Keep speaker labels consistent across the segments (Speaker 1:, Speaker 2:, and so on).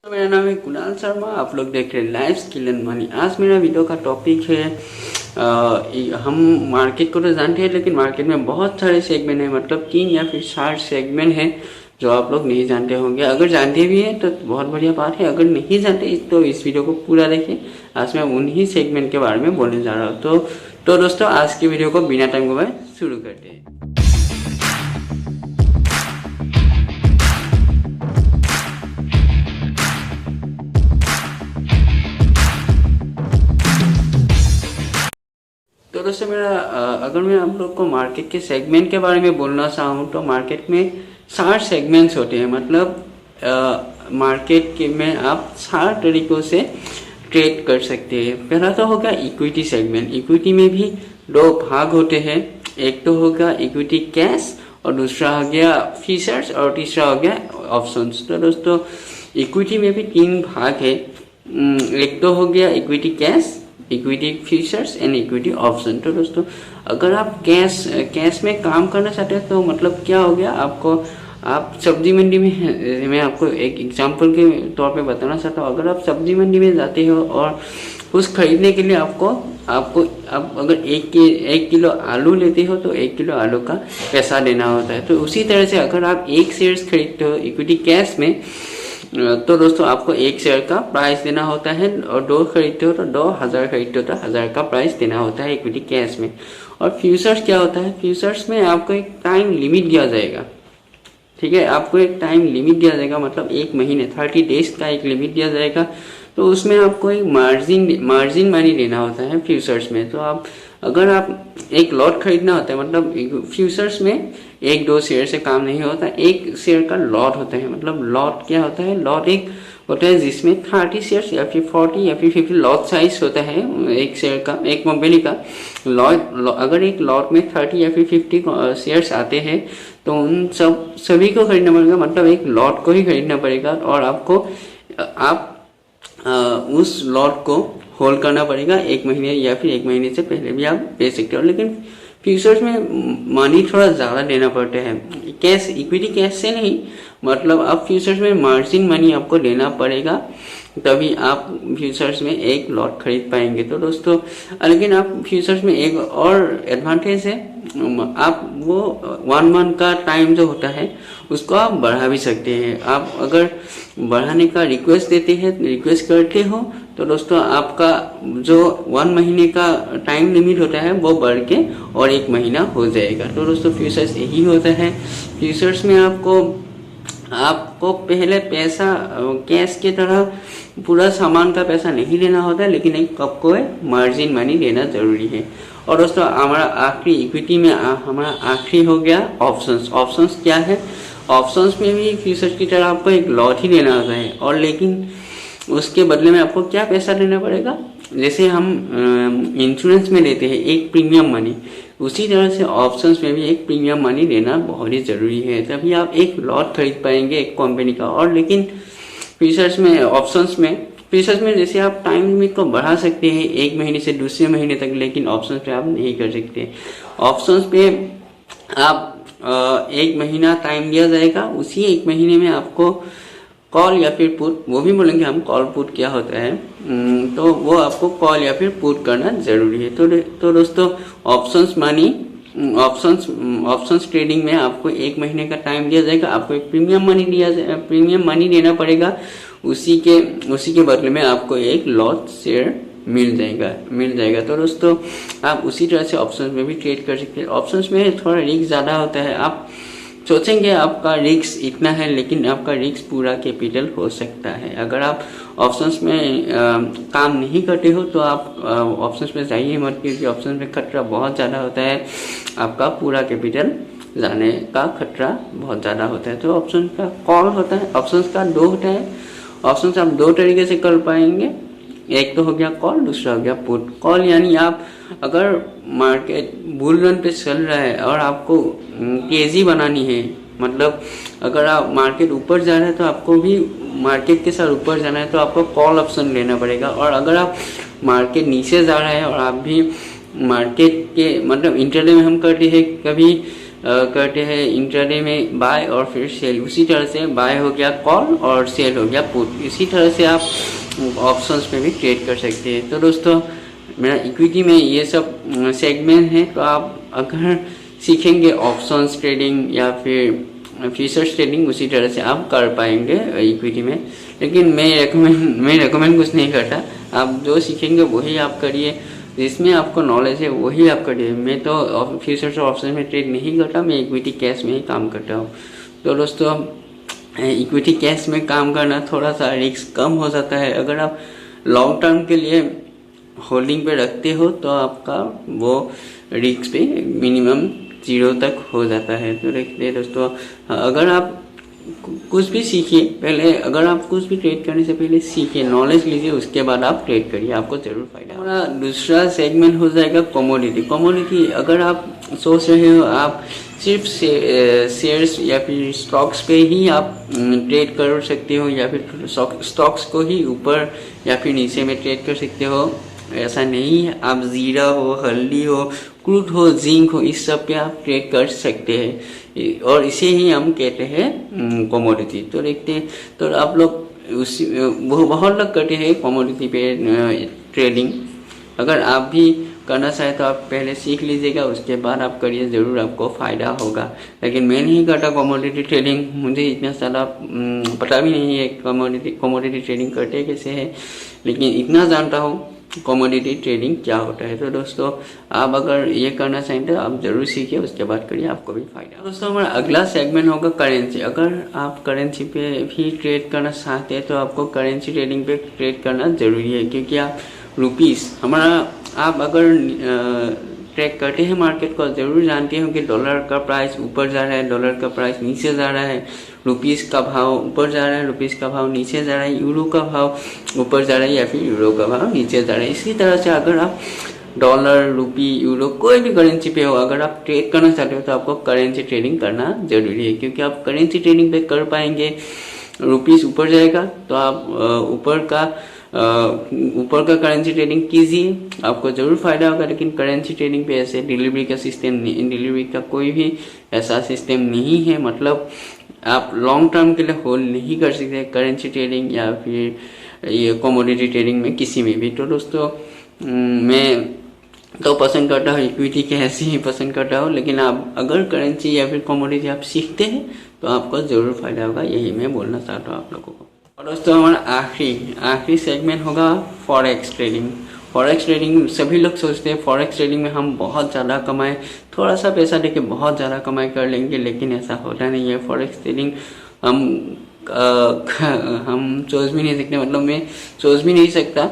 Speaker 1: तो मेरा नाम है कुणाल शर्मा। आप लोग देख रहे हैं लाइफ स्किल एंड मनी। आज मेरा वीडियो का टॉपिक है हम मार्केट को तो जानते हैं, लेकिन मार्केट में बहुत सारे सेगमेंट हैं, मतलब 3 या फिर 4 सेगमेंट हैं जो आप लोग नहीं जानते होंगे। अगर जानते भी हैं तो बहुत बढ़िया बात है, अगर नहीं जानते तो इस वीडियो को पूरा देखें। आज मैं उन्हीं सेगमेंट के बारे में बोलने जा रहा हूँ। तो दोस्तों, आज की वीडियो को बिना टाइम गवाए शुरू करते हैं। तो दोस्तों अगर मैं आप लोग को मार्केट के सेगमेंट के बारे में बोलना चाहूँ तो मार्केट में 4 सेगमेंट्स होते हैं। मतलब मार्केट के में आप 4 तरीक़ों से ट्रेड कर सकते हैं। पहला तो होगा इक्विटी सेगमेंट। इक्विटी में भी 2 भाग होते हैं। एक तो होगा इक्विटी कैश और दूसरा हो गया फ्यूचर्स और तीसरा हो गया ऑप्शंस। तो दोस्तों, इक्विटी में भी 3 भाग है। एक तो हो गया equity cash, equity futures and equity option. तो दोस्तों, अगर आप कैश में काम करना चाहते हैं तो मतलब क्या हो गया, आप सब्जी मंडी में, मैं आपको एक एग्जांपल के तौर पे बताना चाहता हूँ। अगर आप सब्जी मंडी में जाते हो और कुछ खरीदने के लिए आपको आप अगर 1 किलो आलू लेते हो तो 1 किलो आलू का पैसा देना होता है। तो उसी तरह से अगर आप 1 शेयर्स खरीदते हो इक्विटी कैश में, तो दोस्तों आपको 1 शेयर का प्राइस देना होता है, और 2 खरीदते हो तो 2000 खरीदते हो तो 1000 का प्राइस देना होता है इक्विटी कैश में। और फ्यूचर्स क्या होता है, फ्यूचर्स में आपको एक टाइम लिमिट दिया जाएगा। ठीक है, आपको एक टाइम लिमिट दिया जाएगा, मतलब 1 महीने 30 डेज का एक लिमिट दिया जाएगा। तो उसमें आपको एक मार्जिन मनी देना होता है फ्यूचर्स में। तो अगर आप एक लॉट खरीदना होता है, मतलब फ्यूचर्स में 1-2 शेयर से काम नहीं होता, 1 शेयर का लॉट होता है। मतलब लॉट क्या होता है, लॉट एक होता है जिसमें 30 शेयर्स या फिर 40 या फिर 50 लॉट साइज होता है एक शेयर का, एक कंपनी का लॉट। अगर एक लॉट में 30 या फिर 50 शेयर्स आते हैं तो उन सभी को खरीदना पड़ेगा, मतलब एक लॉट को ही खरीदना पड़ेगा। और आप उस लॉट को होल्ड करना पड़ेगा 1 महीने, या फिर 1 महीने से पहले भी आप बेच सकते हो। लेकिन फ्यूचर्स में मनी थोड़ा ज़्यादा देना पड़ता है, कैश इक्विटी कैश से नहीं। मतलब आप फ्यूचर्स में मार्जिन मनी आपको देना पड़ेगा, तभी आप फ्यूचर्स में एक लॉट खरीद पाएंगे। तो दोस्तों, लेकिन आप फ्यूचर्स में एक और एडवांटेज है, आप वो 1 मंथ का टाइम जो होता है उसको आप बढ़ा भी सकते हैं। आप अगर बढ़ाने का रिक्वेस्ट करते हो तो दोस्तों आपका जो 1 महीने का टाइम लिमिट होता है वो बढ़ के और 1 महीना हो जाएगा। तो दोस्तों, फ्यूचर्स यही होता है। फ्यूचर्स में आपको पहले पैसा कैश की तरह पूरा सामान का पैसा नहीं लेना होता है, लेकिन आपको मार्जिन मनी देना जरूरी है। और दोस्तों, हमारा आखिरी इक्विटी में हमारा आखिरी हो गया ऑप्शंस। ऑप्शंस क्या है, ऑप्शंस में भी फ्यूचर्स की तरह आपको एक लॉट ही लेना होता है, और लेकिन उसके बदले में आपको क्या पैसा देना पड़ेगा, जैसे हम इंश्योरेंस में देते हैं एक प्रीमियम मनी, उसी तरह से ऑप्शंस में भी एक प्रीमियम मनी देना बहुत ही ज़रूरी है, तभी आप एक लॉट खरीद पाएंगे एक कंपनी का। और लेकिन फ्यूचर्स में जैसे आप टाइम लिमिट को बढ़ा सकते हैं 1 महीने से दूसरे महीने तक, लेकिन ऑप्शंस पे आप नहीं कर सकते। ऑप्शंस पे आप 1 महीना टाइम दिया जाएगा, उसी 1 महीने में आपको कॉल या फिर पुट, वो भी बोलेंगे हम कॉल पुट क्या होता है, तो वो आपको कॉल या फिर पुट करना जरूरी है। तो दोस्तों, ऑप्शंस ट्रेडिंग में आपको 1 महीने का टाइम दिया जाएगा, आपको एक प्रीमियम मनी देना पड़ेगा, उसी के बदले में आपको एक लॉट शेयर मिल जाएगा। तो दोस्तों, आप उसी तरह से ऑप्शंस में भी ट्रेड कर सकते हैं। ऑप्शंस में थोड़ा रिस्क ज़्यादा होता है। आप सोचेंगे आपका रिस्क इतना है, लेकिन आपका रिस्क पूरा कैपिटल हो सकता है। अगर आप ऑप्शंस में काम नहीं करते हो तो आप ऑप्शंस में जाइए मत, क्योंकि ऑप्शंस में खतरा बहुत ज़्यादा होता है, आपका पूरा कैपिटल जाने का खतरा बहुत ज़्यादा होता है। तो ऑप्शन का कॉल होता है, ऑप्शंस का 2 होता है। ऑप्शंस आप 2 तरीके से कर पाएंगे, एक तो हो गया कॉल, दूसरा हो गया पुट। कॉल यानी आप अगर मार्केट बुल रन पे चल रहा है और आपको तेज़ी बनानी है, मतलब अगर आप मार्केट ऊपर जा रहा है तो आपको भी मार्केट के साथ ऊपर जाना है, तो आपको कॉल ऑप्शन लेना पड़ेगा। और अगर आप मार्केट नीचे जा रहा है और आप भी मार्केट के, मतलब इंटरडे में हम करते हैं कभी करते हैं इंट्राडे में बाय और फिर सेल। उसी तरह से बाय हो गया कॉल और सेल हो गया पुट। इसी तरह से आप ऑप्शंस में भी ट्रेड कर सकते हैं। तो दोस्तों मेरा इक्विटी में ये सब सेगमेंट है। तो आप अगर सीखेंगे ऑप्शंस ट्रेडिंग या फिर फ्यूचर्स ट्रेडिंग, उसी तरह से आप कर पाएंगे इक्विटी में। लेकिन मैं रेकमेंड कुछ नहीं करता। आप जो सीखेंगे वही आप करिए, जिसमें आपको नॉलेज है वही आप करिए। मैं तो फ्यूचर्स और ऑप्शन में ट्रेड नहीं करता, मैं इक्विटी कैश में ही काम करता हूँ। तो दोस्तों इक्विटी कैश में काम करना थोड़ा सा रिस्क कम हो जाता है। अगर आप लॉन्ग टर्म के लिए होल्डिंग पे रखते हो तो आपका वो रिस्क पे मिनिमम 0 तक हो जाता है। तो देखिए दोस्तों, अगर आप कुछ भी सीखिए पहले, अगर आप कुछ भी ट्रेड करने से पहले सीखिए, नॉलेज लीजिए, उसके बाद आप ट्रेड करिए, आपको जरूर फायदा। हमारा दूसरा सेगमेंट हो जाएगा कमोडिटी। कमोडिटी अगर आप सोच रहे हो आप सिर्फ शेयर्स या फिर स्टॉक्स पे ही आप ट्रेड कर सकते हो, या फिर स्टॉक्स को ही ऊपर या फिर नीचे में ट्रेड कर सकते हो, ऐसा नहीं है। आप जीरा हो, हल्दी हो, क्रूड हो, जिंक हो, इस सब पे आप ट्रेड कर सकते हैं और इसे ही हम कहते हैं कमोडिटी। तो देखते हैं, तो आप लोग उसी बहुत लोग करते हैं कमोडिटी पे ट्रेडिंग। अगर आप भी करना चाहे तो आप पहले सीख लीजिएगा, उसके बाद आप करिए, ज़रूर आपको फ़ायदा होगा। लेकिन मैं नहीं करता कमोडिटी ट्रेडिंग, मुझे इतना ज़्यादा पता भी नहीं है कमोडिटी ट्रेडिंग करते कैसे है, लेकिन इतना जानता हूँ कमोडिटी ट्रेडिंग क्या होता है। तो दोस्तों आप अगर ये करना चाहें तो आप जरूर सीखिए, उसके बाद करिए, आपको भी फायदा। दोस्तों हमारा अगला सेगमेंट होगा करेंसी। अगर आप करेंसी पे भी ट्रेड करना चाहते हैं तो आपको करेंसी ट्रेडिंग पे ट्रेड करना जरूरी है, क्योंकि आप रुपीस आप अगर ट्रैक करते हैं मार्केट को, जरूर जानते हो कि डॉलर का प्राइस ऊपर जा रहा है, डॉलर का प्राइस नीचे जा रहा है, रुपीस का भाव ऊपर जा रहा है, रुपीस का भाव नीचे जा रहा है, यूरो का भाव ऊपर जा रहा है या फिर यूरो का भाव नीचे जा रहा है। इसी तरह से अगर आप डॉलर, रुपी, यूरो कोई भी करेंसी पे हो, अगर आप ट्रेड करना चाहते हो तो आपको करेंसी ट्रेडिंग करना जरूरी है, क्योंकि आप करेंसी ट्रेडिंग पे कर पाएंगे। रुपीस ऊपर जाएगा तो आप ऊपर का करेंसी ट्रेडिंग कीजिए, आपको जरूर फायदा होगा। लेकिन करेंसी ट्रेडिंग पे ऐसे डिलीवरी का कोई भी ऐसा सिस्टम नहीं है, मतलब आप लॉन्ग टर्म के लिए होल्ड नहीं कर सकते करेंसी ट्रेडिंग या फिर ये कमोडिटी ट्रेडिंग में किसी में भी। तो दोस्तों मैं तो पसंद करता हूँ इक्विटी के ऐसे ही पसंद करता हूँ, लेकिन आप अगर करेंसी या फिर कमोडिटी आप सीखते हैं तो आपको ज़रूर फायदा होगा, यही मैं बोलना चाहता हूँ आप लोगों को। और दोस्तों हमारा आखिरी सेगमेंट होगा फॉरेक्स ट्रेडिंग। फॉरेक्स ट्रेडिंग सभी लोग सोचते हैं फॉरेक्स ट्रेडिंग में हम बहुत ज़्यादा कमाएं, थोड़ा सा पैसा देके बहुत ज़्यादा कमाई कर लेंगे, लेकिन ऐसा होता नहीं है। फॉरेक्स ट्रेडिंग हम सोच भी नहीं सकते, मतलब मैं सोच भी नहीं सकता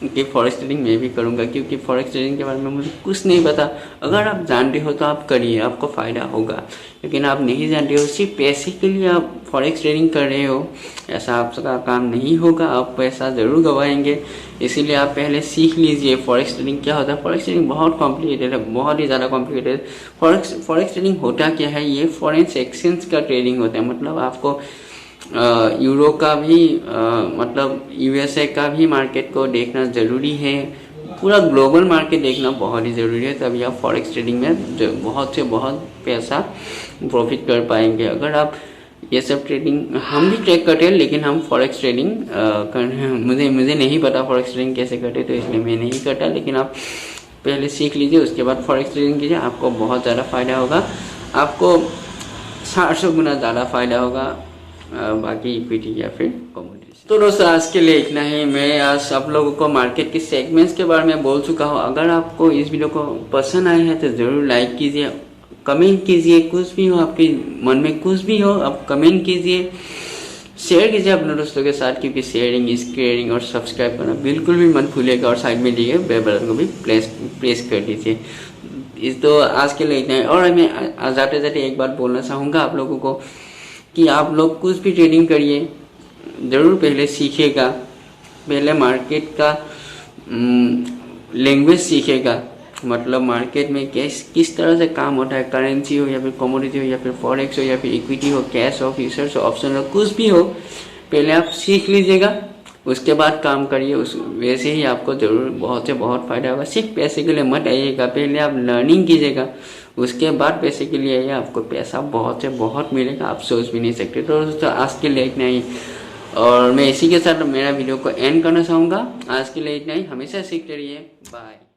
Speaker 1: कि फॉरेक्स ट्रेडिंग मैं भी करूंगा, क्योंकि फॉरेक्स ट्रेडिंग के बारे में मुझे कुछ नहीं पता। अगर आप जानते हो तो आप करिए, आपको फ़ायदा होगा। लेकिन आप नहीं जानते हो, सिर्फ पैसे के लिए आप फॉरेक्स ट्रेडिंग कर रहे हो, ऐसा आपका काम नहीं होगा, आप पैसा ज़रूर गंवाएंगे। इसीलिए आप पहले सीख लीजिए फॉरेक्स ट्रेडिंग क्या होता है। फॉरेक्स ट्रेडिंग बहुत कॉम्प्लिकेटेड है, बहुत ही ज़्यादा कॉम्प्लिकेटेड। फॉरेक्स ट्रेडिंग होता क्या है, ये फॉरेन एक्सचेंज का ट्रेडिंग होता है। मतलब आपको यूरो का भी मतलब यूएसए का भी मार्केट को देखना ज़रूरी है, पूरा ग्लोबल मार्केट देखना बहुत ही ज़रूरी है, तभी आप फॉरेक्स ट्रेडिंग में बहुत से बहुत पैसा प्रॉफिट कर पाएंगे। अगर आप ये सब ट्रेडिंग हम भी ट्रेड करते हैं, लेकिन हम फॉरेक्स ट्रेडिंग मुझे नहीं पता फॉरेक्स ट्रेडिंग कैसे करते, तो इसलिए मैं नहीं करता। लेकिन आप पहले सीख लीजिए, उसके बाद फॉरेक्स ट्रेडिंग कीजिए, आपको बहुत ज़्यादा फ़ायदा होगा, आपको 700 गुना ज़्यादा फ़ायदा होगा बाकी इक्विटी या फिर कमोडिटी। तो दोस्तों आज के लिए इतना ही। मैं आज आप लोगों को मार्केट के सेगमेंट्स के बारे में बोल चुका हूँ। अगर आपको इस वीडियो को पसंद आया है तो ज़रूर लाइक कीजिए, कमेंट कीजिए, कुछ भी हो आपके मन में कुछ भी हो आप कमेंट कीजिए, शेयर कीजिए अपने दोस्तों के साथ, क्योंकि शेयरिंग शेयरिंग और सब्सक्राइब करना बिल्कुल भी मत भूलिएगा, और साइड में दिए बेल बटन को भी प्रेस कर दीजिए। तो आज के लिए इतना है। और मैं जाते जाते एक बात बोलना चाहूँगा आप लोगों को कि आप लोग कुछ भी ट्रेडिंग करिए, ज़रूर पहले सीखिएगा, पहले मार्केट का लैंग्वेज सीखेगा, मतलब मार्केट में किस तरह से काम होता है, करेंसी हो या फिर कमोडिटी हो या फिर फॉरेक्स हो या फिर इक्विटी हो, कैश हो, फ्यूचर्स हो, ऑप्शन हो, कुछ भी हो, पहले आप सीख लीजिएगा, उसके बाद काम करिए। वैसे ही आपको ज़रूर बहुत से बहुत फ़ायदा होगा। सिर्फ पैसे के लिए मत आइएगा, पहले आप लर्निंग कीजिएगा, उसके बाद पैसे के लिए आइए, आपको पैसा बहुत से बहुत मिलेगा, आप सोच भी नहीं सकते। तो दोस्तों आज के लिए इतना ही, और मैं इसी के साथ मेरा वीडियो को एंड करना चाहूँगा। आज के लिए इतना ही, हमेशा सीखते रहिए, बाय।